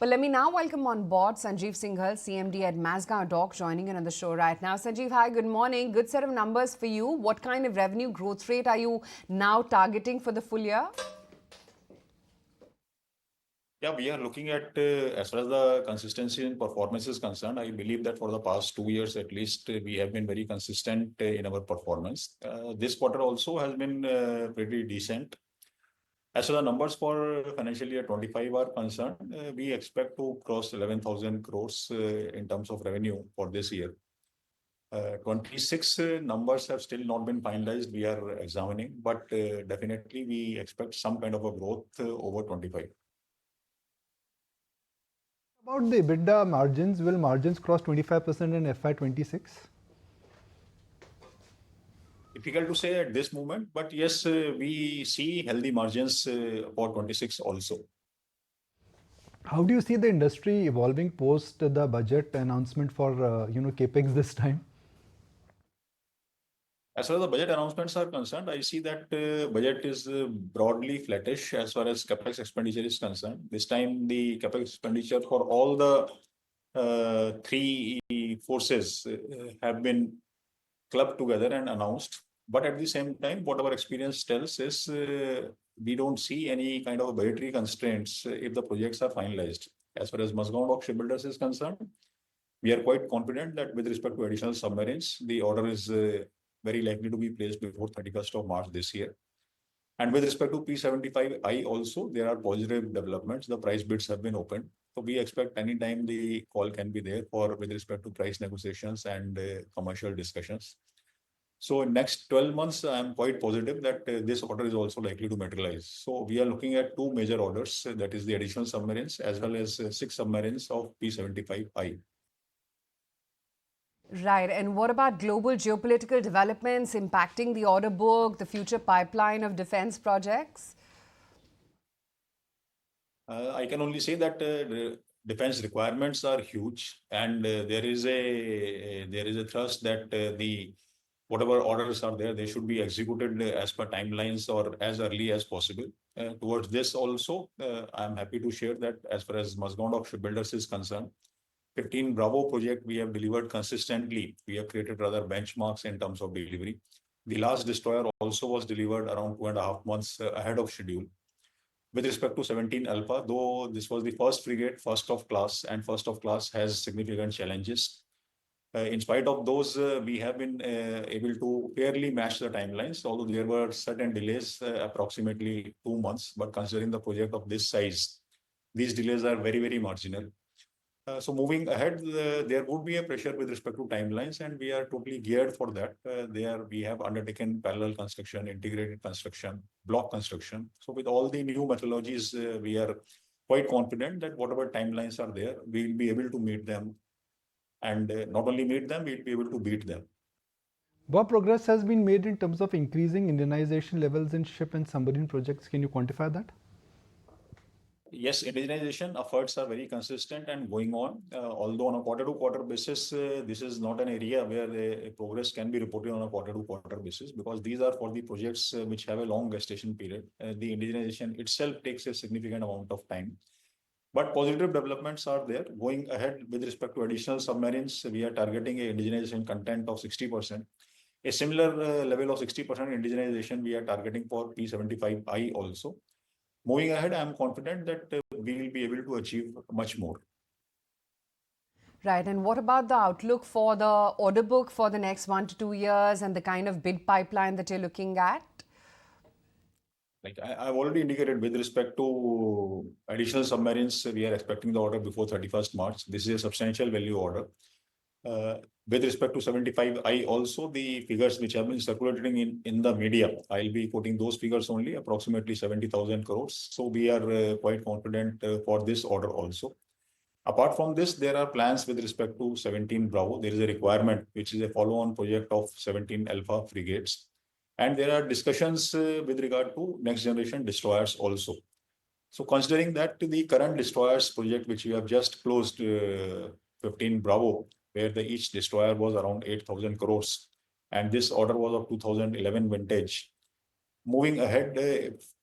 Well, let me now welcome on board Sanjeev Singhal, CMD at Mazagon Dock, joining in on the show right now. Sanjeev, hi, good morning. Good set of numbers for you. What kind of revenue growth rate are you now targeting for the full year? Yeah, we are looking at as far as the consistency in performance is concerned. I believe that for the past 2 years at least, we have been very consistent in our performance. This quarter also has been pretty decent. As far as the numbers for financial year 25 are concerned, we expect to cross 11,000 crores in terms of revenue for this year. 26 numbers have still not been finalized. We are examining, but definitely we expect some kind of a growth over 25. About the EBITDA margins, will margins cross 25% in FY26? Difficult to say at this moment, but yes, we see healthy margins for 26 also. How do you see the industry evolving post the budget announcement for capex this time? As far as the budget announcements are concerned, I see that budget is broadly flattish as far as capex expenditure is concerned. This time, the capex expenditure for all the three forces have been clubbed together and announced. But at the same time, what our experience tells is we don't see any kind of budgetary constraints if the projects are finalized. As far as Mazagon Dock Shipbuilders is concerned, we are quite confident that with respect to additional submarines, the order is very likely to be placed before 31st of March this year. And with respect to P75I also, there are positive developments. The price bids have been opened. So we expect anytime the call can be there for with respect to price negotiations and commercial discussions. So in next 12 months, I'm quite positive that this order is also likely to materialize. So we are looking at two major orders, that is the additional submarines as well as 6 submarines of P75I. Right. And what about global geopolitical developments impacting the order book, the future pipeline of defense projects? I can only say that the defense requirements are huge, and there is a thrust that the whatever orders are there, they should be executed as per timelines or as early as possible. Towards this also, I'm happy to share that as far as Mazagon Dock Shipbuilders is concerned, 15 Bravo project we have delivered consistently. We have created rather benchmarks in terms of delivery. The last destroyer also was delivered around 2.5 months ahead of schedule. With respect to 17 Alpha, though this was the first frigate, first of class, and first of class has significant challenges. In spite of those, we have been able to fairly match the timelines, although there were certain delays, approximately 2 months. But considering the project of this size, these delays are very, very marginal. So moving ahead, there would be a pressure with respect to timelines, and we are totally geared for that. We have undertaken parallel construction, integrated construction, block construction. So with all the new methodologies, we are quite confident that whatever timelines are there, we will be able to meet them. And not only meet them, we'll be able to beat them. What progress has been made in terms of increasing indigenization levels in ship and submarine projects? Can you quantify that? Yes, indigenization efforts are very consistent and going on. Although on a quarter-to-quarter basis, this is not an area where progress can be reported on a quarter-to-quarter basis, because these are for the projects which have a long gestation period. The indigenization itself takes a significant amount of time. But positive developments are there. Going ahead with respect to additional submarines, we are targeting a indigenization content of 60%. A similar level of 60% indigenization we are targeting for P75I also. Moving ahead, I am confident that we will be able to achieve much more. Right. And what about the outlook for the order book for the next 1 to 2 years and the kind of bid pipeline that you're looking at? Like I've already indicated with respect to additional submarines, we are expecting the order before 31st March. This is a substantial value order. With respect to 75I also, the figures which have been circulating in the media, I'll be quoting those figures only, approximately 70,000 crores. So we are quite confident for this order also. Apart from this, there are plans with respect to 17 Bravo. There is a requirement, which is a follow-on project of 17 Alpha frigates. And there are discussions with regard to next generation destroyers also. So considering that the current destroyers project, which we have just closed, 15 Bravo, where each destroyer was around 8,000 crores, and this order was of 2011 vintage. moving ahead,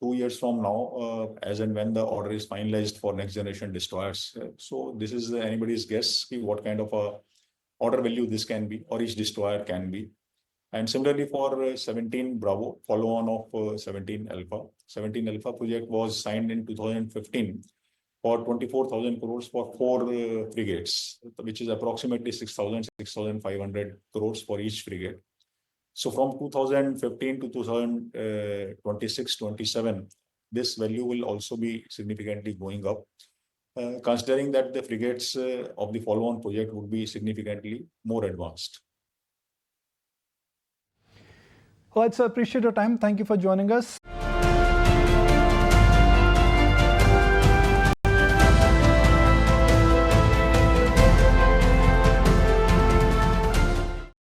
2 years from now, as and when the order is finalized for next generation destroyers. So this is anybody's guess what kind of a order value this can be, or each destroyer can be. And similarly for 17 Bravo, follow on of 17 Alpha. 17 Alpha project was signed in 2015 for 24,000 crores for four frigates, which is approximately 6,500 crores for each frigate. So from 2015 to 2026-27, this value will also be significantly going up, considering that the frigates of the follow-on project would be significantly more advanced. All right, so I appreciate your time. Thank you for joining us.